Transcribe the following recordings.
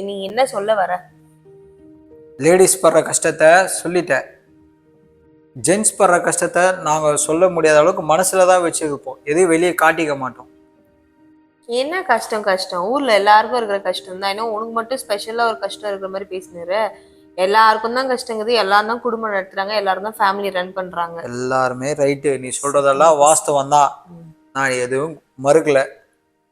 நீ என்ன சொல்ல வர? லேடிஸ் படுற கஷ்டத்தை சொல்லிட்டேன். ஜென்ஸ் படுற கஷ்டத்தை நாங்கள் சொல்ல முடியாத அளவுக்கு மனசுல தான் வச்சுருப்போம், எதையும் வெளியே காட்டிக்க மாட்டோம். என்ன கஷ்டம்? கஷ்டம் ஊர்ல எல்லாருக்கும் இருக்கிற கஷ்டம் தான். இன்னும் உனக்கு மட்டும் ஸ்பெஷலா ஒரு கஷ்டம் இருக்கிற மாதிரி பேசினாரு. எல்லாருக்கும் தான் கஷ்டங்குது, எல்லாரும் தான் குடும்பம் நடத்துறாங்க, எல்லாரும் தான் ஃபேமிலி ரன் பண்றாங்க. எல்லாருமே ரைட்டு, நீ சொல்றதெல்லாம் வாஸ்தவம் தான், நான் எதுவும் மறுக்கல.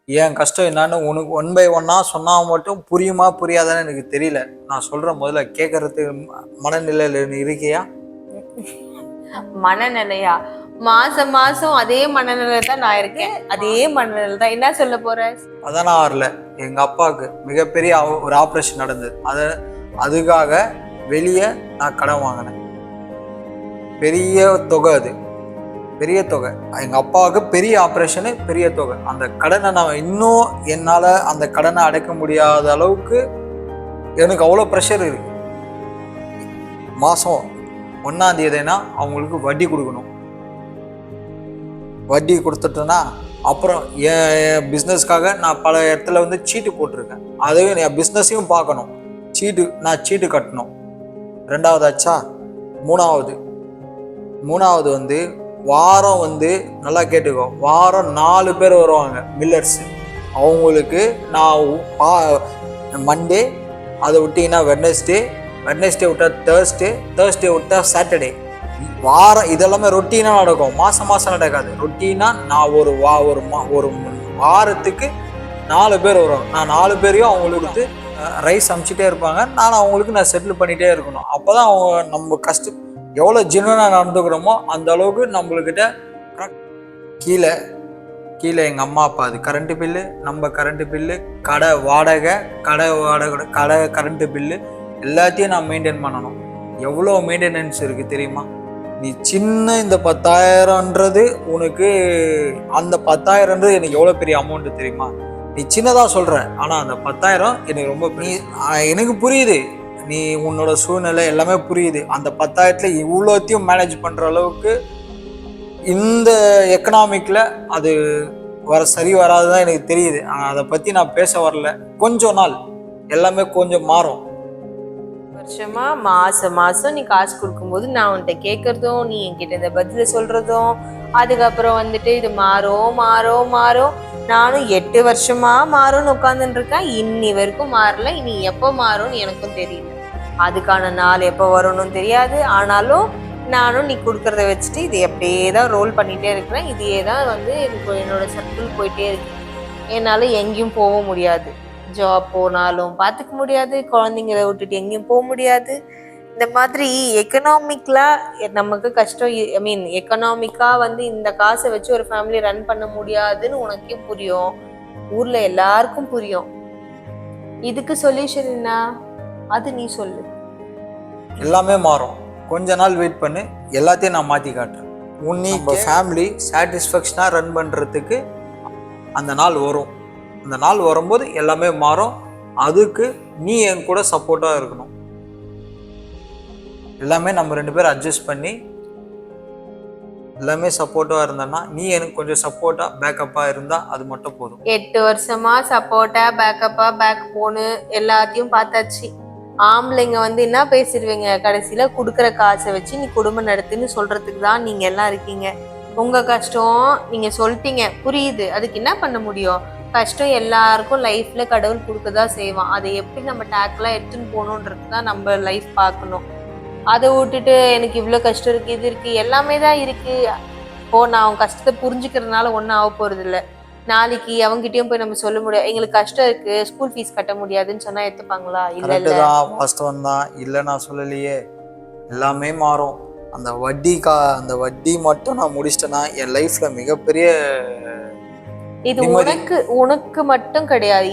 என் கஷ்டம் என்னன்னு உனக்கு 1 by 1 சொன்னா மட்டும் புரியுமா புரியாதான்னு எனக்கு தெரியல. நான் சொல்றேன், முதல்ல கேட்கறதுக்கு மனநிலையில நீ இருக்கியா? மனநிலையா? மாசம் மாசம் அதே மனநிலை தான் நான் இருக்கேன், அதே மனநிலை தான். என்ன சொல்ல போற? 16ல் எங்க அப்பாவுக்கு மிகப்பெரிய ஒரு ஆப்ரேஷன் நடந்தது. அதுக்காக வெளியே நான் கடன் வாங்கினேன். பெரிய தொகை, அது பெரிய தொகை. எங்க அப்பாவுக்கு பெரிய ஆப்ரேஷனு, பெரிய தொகை. அந்த கடனை நான் இன்னும் என்னால் அந்த கடனை அடைக்க முடியாத அளவுக்கு எனக்கு அவ்வளோ ப்ரெஷர் இருக்கு. மாதம் 1ஆம் தேதினா அவங்களுக்கு வட்டி கொடுக்கணும். வட்டி கொடுத்துட்டேன்னா அப்புறம் என் பிஸ்னஸ்க்காக நான் பல இடத்துல வந்து சீட்டு போட்டிருக்கேன். அதுவும் என் பிஸ்னஸையும் பார்க்கணும். நான் சீட்டு கட்டணும். 2வது ஆச்சா. 3வது வந்து வாரம் வந்து நல்லா கேட்டுக்கோ, வாரம் 4 பேர் வருவாங்க மில்லர்ஸ். அவங்களுக்கு நான் மண்டே, அதை விட்டிங்கன்னா வெட்னஸ்டே விட்டா தேர்ஸ்டே விட்டா சாட்டர்டே. வாரம் இதெல்லாமே ரொட்டீனாக நடக்கும், மாதம் நடக்காது. ரொட்டீனாக நான் ஒரு வாரத்துக்கு 4 பேர் வருவாங்க. நான் 4 பேரையும் அவங்களுக்கு ரைஸ் அமுச்சிட்டே இருப்பாங்க. நான் செட்டில் பண்ணிகிட்டே இருக்கணும். அப்போ தான் அவங்க நம்ம கஷ்டம் எவ்வளோ ஜென்வனாக நடந்துக்கிறோமோ அந்த அளவுக்கு நம்மளுக்கிட்ட கீழே எங்கள் அம்மா அப்பா, அது கரண்ட்டு பில்லு, நம்ம கரண்ட்டு பில்லு, கடை வாடகை, கரண்ட்டு பில்லு எல்லாத்தையும் நான் மெயின்டைன் பண்ணணும். எவ்வளோ மெயின்டெனன்ஸ் இருக்குது தெரியுமா? நீ சின்ன இந்த 10,000ன்றது உனக்கு, அந்த 10,000ன்றது எனக்கு எவ்வளோ பெரிய அமௌண்ட்டு தெரியுமா? நீ சின்னதாக சொல்கிற, ஆனால் அந்த 10,000 எனக்கு ரொம்ப எனக்கு புரியுது. நீ உன்னோட சூழ்நிலை எல்லாமே புரியுது. அந்த 10,000த்தில் இவ்வளோத்தையும் மேனேஜ் பண்ணுற அளவுக்கு இந்த எக்கனாமிக்கில் அது சரி வராதுதான் எனக்கு தெரியுது. ஆனால் அதை பற்றி நான் பேச வரல. கொஞ்சம் நாள் எல்லாமே கொஞ்சம் மாறும். வருஷமா மாசம் நீ காசு கொடுக்கும்போது நான் உன்கிட்ட கேட்கறதும், நீ என்கிட்ட இந்த பதில சொல்றதும், அதுக்கப்புறம் வந்துட்டு இது மாறும். நானும் 8 வருஷமா மாறும்னு உட்காந்துட்டு இருக்கேன், இன்னி வரைக்கும் மாறல. இனி எப்போ மாறும்னு எனக்கும் தெரியல. அதுக்கான நாள் எப்போ வரும்னு தெரியாது. ஆனாலும் நானும் நீ கொடுக்கறத வச்சுட்டு இது எப்படியே தான் ரோல் பண்ணிட்டே இருக்கிறேன். இதையே தான் வந்து என்னோட சர்க்கிள் போயிட்டே இருக்கு. என்னால் எங்கேயும் போக முடியாது. ஜாப் போனாலும் பார்த்துக்க முடியாது, குழந்தைங்கள விட்டுட்டு எங்கேயும் போக முடியாது. இந்த மாதிரி எக்கனாமிக்கலாக நமக்கு கஷ்டம். எக்கனாமிக்காக வந்து இந்த காசை வச்சு ஒரு ஃபேமிலி ரன் பண்ண முடியாதுன்னு உனக்கே புரியும், ஊரில் எல்லாருக்கும் புரியும். இதுக்கு சொல்யூஷன் என்ன? அது நீ சொல்லு. எல்லாமே மாறும், கொஞ்ச நாள் வெயிட் பண்ணு, எல்லாத்தையும் நான் மாற்றி காட்டுறேன். உன்னைக்கு ஃபேமிலி சாட்டிஸ்ஃபேக்ஷனாக ரன் பண்ணுறதுக்கு அந்த நாள் வரும். அந்த நாள் வரும்போது எல்லாமே மாறும். அதுக்கு நீ என் கூட சப்போர்ட்டாக இருக்கணும். எல்லாமே நம்ம 2 பேரும் அட்ஜஸ்ட் பண்ணி எல்லாமே சப்போர்ட்டாக இருந்தேன்னா, நீ எனக்கு கொஞ்சம் சப்போர்ட்டாக பேக்கப்பாக இருந்தால் அது மட்டும் போதும். 8 வருஷமா சப்போர்ட்டாக பேக் போன்னு எல்லாத்தையும் பார்த்தாச்சு. ஆம்பளைங்க வந்து என்ன பேசிடுவீங்க, கடைசியில் கொடுக்குற காசை வச்சு நீ குடும்பம் நடத்துன்னு சொல்கிறதுக்கு தான் நீங்கள் எல்லாம் இருக்கீங்க. உங்கள் கஷ்டம் நீங்கள் சொல்லிட்டீங்க, புரியுது. அதுக்கு என்ன பண்ண முடியும்? கஷ்டம் எல்லாருக்கும் லைஃப்பில் கடவுள் கொடுக்க தான் செய்வான். அதை எப்படி நம்ம டேக்கெலாம் எடுத்துன்னு போகணுன்றது தான் நம்ம லைஃப் பார்க்கணும். அதை விட்டுட்டு எனக்கு இவ்வளோ கஷ்டம் இருக்குது, இது இருக்குது, எல்லாமே தான் இருக்குது. நான் அவன் கஷ்டத்தை புரிஞ்சுக்கிறதுனால ஒன்றும் ஆக போகிறது இல்லை. நாளைக்கு அவங்ககிட்டயும் போய் நம்ம சொல்ல முடியாது, எங்களுக்கு கஷ்டம் இருக்கு, ஸ்கூல் ஃபீஸ் கட்ட முடியாதுன்னு சொன்னா எடுத்துப்பாங்களா? இல்ல வாஸ்தவம் தான், இல்லை நான் சொல்லலையே. எல்லாமே மாறும். அந்த வட்டி மட்டும் நான் முடிச்சிட்டேன்னா என் லைஃப்ல மிகப்பெரிய. இது உனக்கு மட்டும் கிடையாது.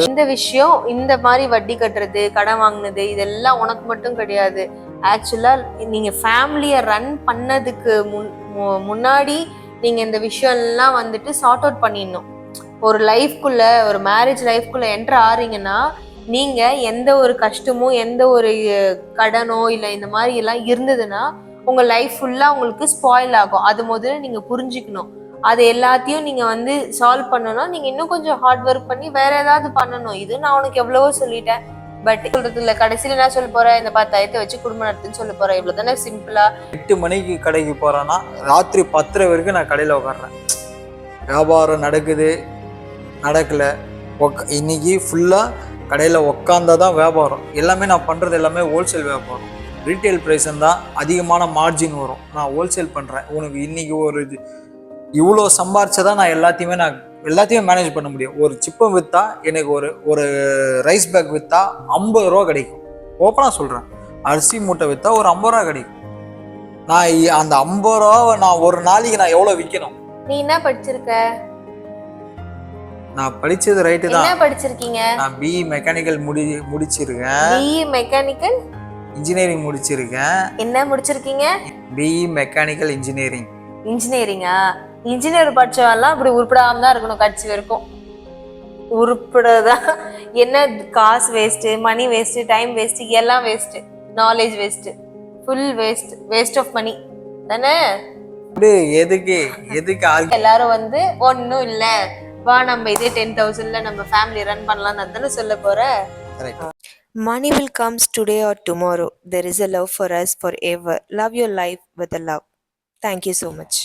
இந்த விஷயம், இந்த மாதிரி வட்டி கட்டுறது, கடன் வாங்கினது, இதெல்லாம் உனக்கு மட்டும் கிடையாது. ஆக்சுவலா நீங்க ஃபேமிலியை ரன் பண்ணதுக்கு முன்னாடி நீங்க இந்த விஷயம் எல்லாம் வந்துட்டு சார்ட் அவுட் பண்ணிடணும். ஒரு லைஃப்குள்ள, ஒரு மேரேஜ் லைஃப்குள்ள என்டர் ஆறீங்கன்னா, நீங்க எந்த ஒரு கஷ்டமோ எந்த ஒரு கடனோ இல்லை இந்த மாதிரி எல்லாம் இருந்ததுன்னா உங்க லைஃப் ஃபுல்லா உங்களுக்கு ஸ்பாயில் ஆகும். அது முதல்ல நீங்க புரிஞ்சுக்கணும். அது எல்லாத்தையும் நீங்க வந்து சால்வ் பண்ணணும். நீங்க இன்னும் கொஞ்சம் ஹார்ட் ஒர்க் பண்ணி வேற ஏதாவது பண்ணணும். இது நான் உனக்கு எவ்வளவோ சொல்லிட்டேன். பட் சொல்றது இல்ல, கடைசியில என்ன சொல்ல போறேன், இந்த 10,000 வச்சு குடும்பம் நடத்துன்னு சொல்ல போறேன். இவ்வளவுதானே சிம்பிளா. 8 மணிக்கு கடைக்கு போறேன்னா ராத்திரி 10:30 வரைக்கும் நான் கடையில உட்காடுறேன். வியாபாரம் நடக்குது நடக்கல, இன்னைக்கு ஃபுல்லா கடையில உக்காந்தாதான் வியாபாரம். எல்லாமே நான் பண்றது எல்லாமே ஹோல்சேல் வியாபாரம். ரீட்டைல் ப்ரைஸ் தான் அதிகமான மார்ஜின் வரும். நான் ஹோல்சேல் பண்றேன். உனக்கு இன்னைக்கு ஒரு இது இவ்வளோ சம்பாரிச்சதான் நான் எல்லாத்தையுமே மேனேஜ் பண்ண முடியும். ஒரு சிப்பை விற்றா எனக்கு ஒரு ரைஸ் பேக் விற்றா 50 ரூபா கிடைக்கும். ஓப்பனாக சொல்கிறேன், அரிசி மூட்டை விற்றா ஒரு 50 ரூபா கிடைக்கும். நான் அந்த 50 ரூபாவை நான் ஒரு நாளைக்கு நான் எவ்வளோ விற்கணும்? நீ என்ன படிச்சிருக்க? நான் படிச்சது ரைட்டு தான். என்ன படிச்சிருக்கீங்க? நான் பிஇ மெக்கானிக்கல் முடிச்சிருக்கேன். பிஇ மெக்கானிக்கல் இன்ஜினியரிங் முடிச்சிருக்கேன். என்ன முடிச்சிருக்கீங்க? BE mechanical engineering. இன்ஜினியரிங்கா? இன்ஜினியர் படிச்சவெல்லாம் இப்படி உருப்படாம தான் இருக்கணும் கட்சி வரைக்கும். உருப்படதான் என்ன, காசு waste, money waste, time waste, எல்லாம் waste, knowledge waste, full waste of money தானே. எதுக்கு எல்லாரும் வந்து ஒன்னும் இல்ல, வா நம்ம இதே 10,000ல நம்ம ஃபேமிலி ரன் பண்ணலாம் தானே சொல்ல போற. Money will comes today or tomorrow. There is a love for us forever. Love your life with a love. Thank you so much.